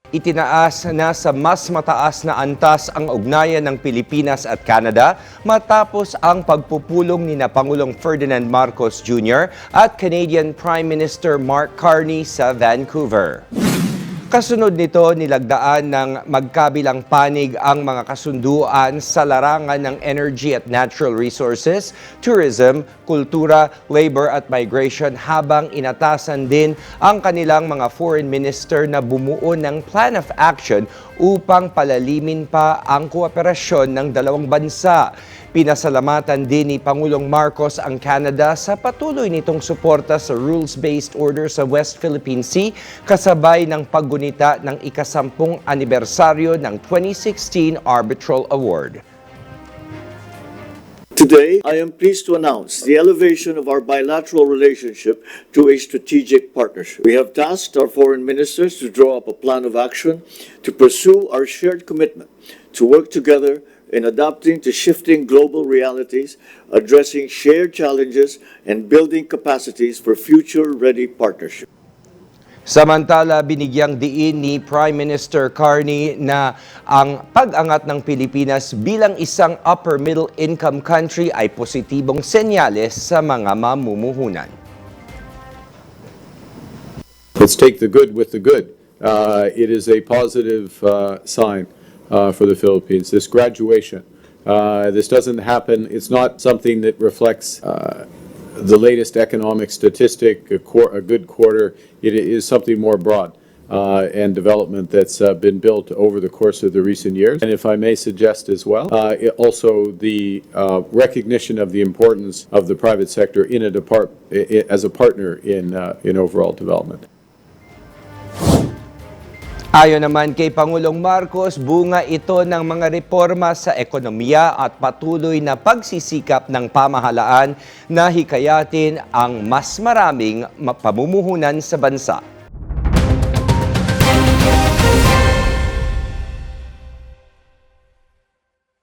Itinaas na sa mas mataas na antas ang ugnayan ng Pilipinas at Canada matapos ang pagpupulong ni Pangulong Ferdinand Marcos Jr. at Canadian Prime Minister Mark Carney sa Vancouver. Kasunod nito, nilagdaan ng magkabilang panig ang mga kasunduan sa larangan ng energy at natural resources, tourism, kultura, labor at migration habang inatasan din ang kanilang mga foreign minister na bumuo ng plan of action upang palalimin pa ang kooperasyon ng dalawang bansa. Pinasalamatan din ni Pangulong Marcos ang Canada sa patuloy nitong suporta sa rules-based order sa West Philippine Sea kasabay ng paggunita ng ika-10 anibersaryo ng 2016 Arbitral Award. Today, I am pleased to announce the elevation of our bilateral relationship to a strategic partnership. We have tasked our foreign ministers to draw up a plan of action to pursue our shared commitment to work together in adapting to shifting global realities, addressing shared challenges, and building capacities for future-ready partnership. Samantala, binigyang diin ni Prime Minister Carney na ang pag-angat ng Pilipinas bilang isang upper middle income country ay positibong senyales sa mga mamumuhunan. Let's take the good with the good. It is a positive sign for the Philippines. This graduation, this doesn't happen. It's not something that reflects the latest economic statistic, a good quarter. It is something more broad and development that's been built over the course of the recent years. And if I may suggest as well, also the recognition of the importance of the private sector in as a partner in overall development. Ayon naman kay Pangulong Marcos, bunga ito ng mga reforma sa ekonomiya at patuloy na pagsisikap ng pamahalaan na hikayatin ang mas maraming pamumuhunan sa bansa.